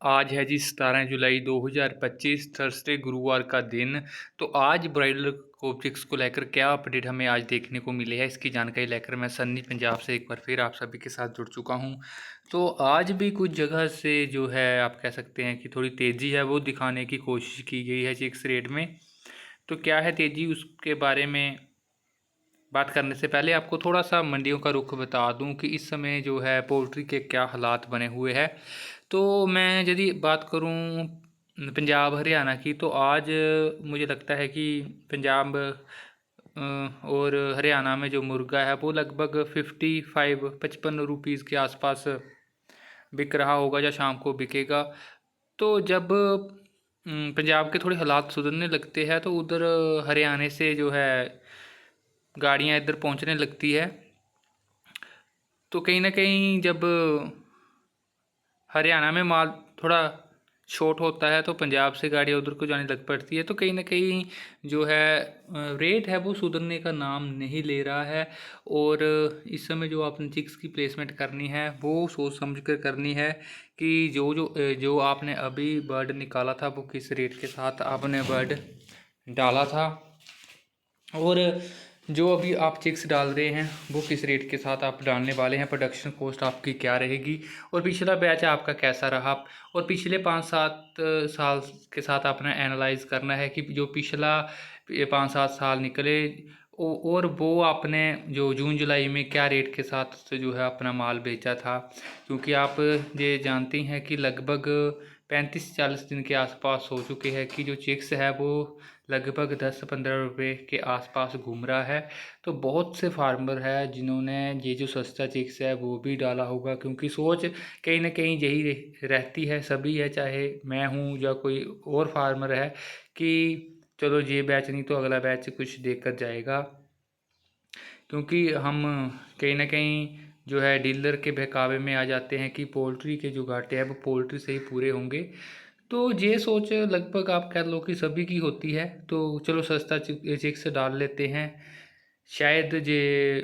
आज है जी 17 जुलाई 2025 थर्सडे गुरुवार का दिन। तो आज ब्राइडल कोप्टिक्स को लेकर क्या अपडेट हमें आज देखने को मिले है, इसकी जानकारी लेकर मैं सन्नी पंजाब से एक बार फिर आप सभी के साथ जुड़ चुका हूं। तो आज भी कुछ जगह से जो है आप कह सकते हैं कि थोड़ी तेज़ी है वो दिखाने की कोशिश की गई है चिक्स रेट में। तो क्या है तेज़ी, उसके बारे में बात करने से पहले आपको थोड़ा सा मंडियों का रुख बता दूं कि इस समय जो है पोल्ट्री के क्या हालात बने हुए हैं। तो मैं यदि बात करूं पंजाब हरियाणा की, तो आज मुझे लगता है कि पंजाब और हरियाणा में जो मुर्गा है वो लगभग 55-55 रुपीज़ के आसपास बिक रहा होगा या शाम को बिकेगा। तो जब पंजाब के थोड़े हालात सुधरने लगते हैं तो उधर हरियाणा से जो है गाड़ियाँ इधर पहुंचने लगती है। तो कहीं ना कहीं जब हरियाणा में माल थोड़ा शॉर्ट होता है तो पंजाब से गाड़ियाँ उधर को जाने लग पड़ती है। तो कहीं ना कहीं जो है रेट है वो सुधरने का नाम नहीं ले रहा है। और इस समय जो आपने चिक्स की प्लेसमेंट करनी है वो सोच समझ कर करनी है कि जो आपने अभी बर्ड निकाला था वो किस रेट के साथ आपने बर्ड डाला था, और जो अभी आप चिक्स डाल रहे हैं वो किस रेट के साथ आप डालने वाले हैं, प्रोडक्शन कॉस्ट आपकी क्या रहेगी, और पिछला बैच आपका कैसा रहा। और पिछले 5-7 साल के साथ आपने एनालाइज करना है कि जो पिछला 5-7 साल निकले और वो आपने जो जून जुलाई में क्या रेट के साथ जो है अपना माल बेचा था। क्योंकि आप ये जानते हैं कि लगभग 35-40 दिन के आसपास हो चुके हैं कि जो चिक्स है वो लगभग 10-15 रुपये के आसपास घूम रहा है। तो बहुत से फार्मर है जिन्होंने ये जो सस्ता चिक्स है वो भी डाला होगा, क्योंकि सोच कहीं ना कहीं यही रहती है, सभी है, चाहे मैं हूँ या कोई और फार्मर है, कि चलो ये बैच नहीं तो अगला बैच कुछ देकर जाएगा। क्योंकि हम कहीं ना कहीं जो है डीलर के बहकावे में आ जाते हैं कि पोल्ट्री के जो घाटे हैं वो पोल्ट्री से ही पूरे होंगे। तो ये सोच लगभग आप कह लो कि सभी की होती है। तो चलो सस्ता चिक्स डाल लेते हैं, शायद ये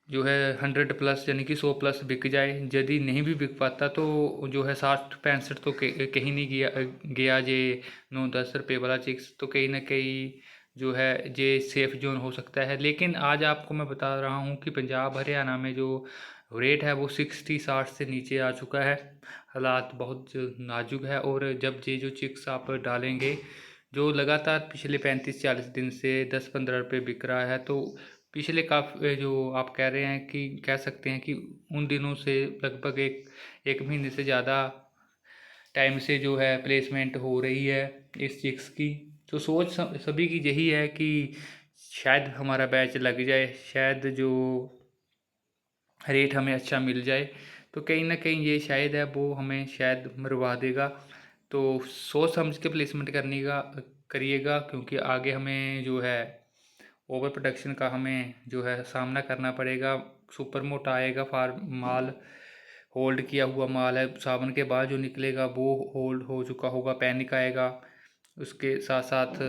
जो है 100+ यानी कि 100+ बिक जाए। यदि नहीं भी बिक पाता तो जो है 60-65 तो कहीं नहीं गया गया ये 9-10 रुपये वाला चिक्स तो कहीं ना कहीं जो है ये सेफ जोन हो सकता है। लेकिन आज आपको मैं बता रहा हूँ कि पंजाब हरियाणा में जो रेट है वो 60-60 से नीचे आ चुका है। हालात बहुत नाजुक है। और जब ये जो चिक्स आप डालेंगे जो लगातार पिछले 35-40 दिन से 10-15 रुपये बिक रहा है, तो पिछले काफ़ी जो आप कह रहे हैं कि कह सकते हैं कि उन दिनों से लगभग एक महीने से ज़्यादा टाइम से जो है प्लेसमेंट हो रही है इस चिक्स की। तो सोच सभी की यही है कि शायद हमारा बैच लग जाए, शायद जो रेट हमें अच्छा मिल जाए। तो कहीं ना कहीं ये शायद है वो हमें शायद मरवा देगा। तो सोच समझ के प्लेसमेंट करने का करिएगा, क्योंकि आगे हमें जो है ओवर प्रोडक्शन का हमें जो है सामना करना पड़ेगा। सुपर मोटा आएगा फार्म माल, होल्ड किया हुआ माल है, सावन के बाद जो निकलेगा वो होल्ड हो चुका होगा, पैनिक आएगा। उसके साथ साथ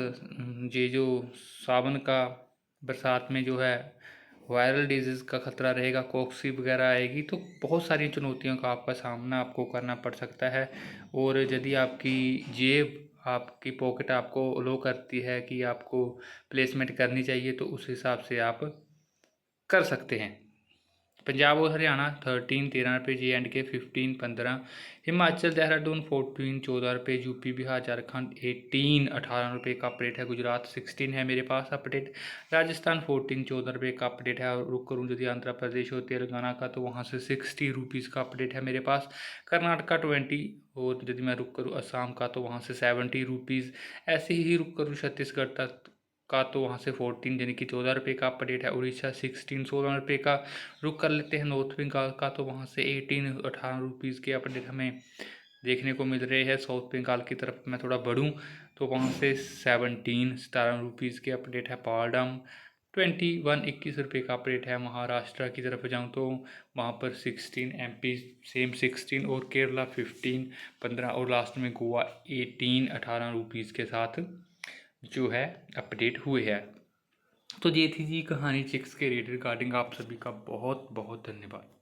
ये जो सावन का बरसात में जो है वायरल डिजीज़ का खतरा रहेगा, कॉक्सी वगैरह आएगी। तो बहुत सारी चुनौतियों का आपका सामना आपको करना पड़ सकता है। और यदि आपकी जेब आपकी पॉकेट आपको अलो करती है कि आपको प्लेसमेंट करनी चाहिए तो उस हिसाब से आप कर सकते हैं। पंजाब और हरियाणा 13-13 रुपये, J&K 15-15, हिमाचल देहरादून 14-14 रुपये, यूपी बिहार झारखंड 18-18 रुपये का अपडेट है, गुजरात 16 है मेरे पास अपडेट, राजस्थान 14-14 रुपये का अपडेट है। और रुक करूँ यदि आंध्र प्रदेश और तेलंगाना का तो वहाँ से 60 रुपीज़ का अपडेट है मेरे पास, कर्नाटका 20, और यदि मैं रुक करूँ असम का तो वहाँ से 70 रुपीज़। ऐसे ही रुक करूँ छत्तीसगढ़ तक का तो वहाँ से 14 यानी कि 14 रुपये का अपडेट है, उड़ीसा 16 16 रुपये का। रुक कर लेते हैं नॉर्थ बंगाल का, तो वहाँ से 18-18 रुपीज़ के अपडेट हमें देखने को मिल रहे हैं। साउथ बंगाल की तरफ मैं थोड़ा बढ़ूँ तो वहाँ से 17-17 रुपीज़ के अपडेट है। पालडम 21-21 रुपये का अपडेट है। महाराष्ट्र की तरफ जाऊँ तो वहाँ पर 16, MP सेम 16, और केरला 15-15, और लास्ट में गोवा 18-18 रुपीज़ के साथ जो है अपडेट हुए हैं। तो ये थी जी कहानी चिक्स के रेट रिगार्डिंग। आप सभी का बहुत बहुत धन्यवाद।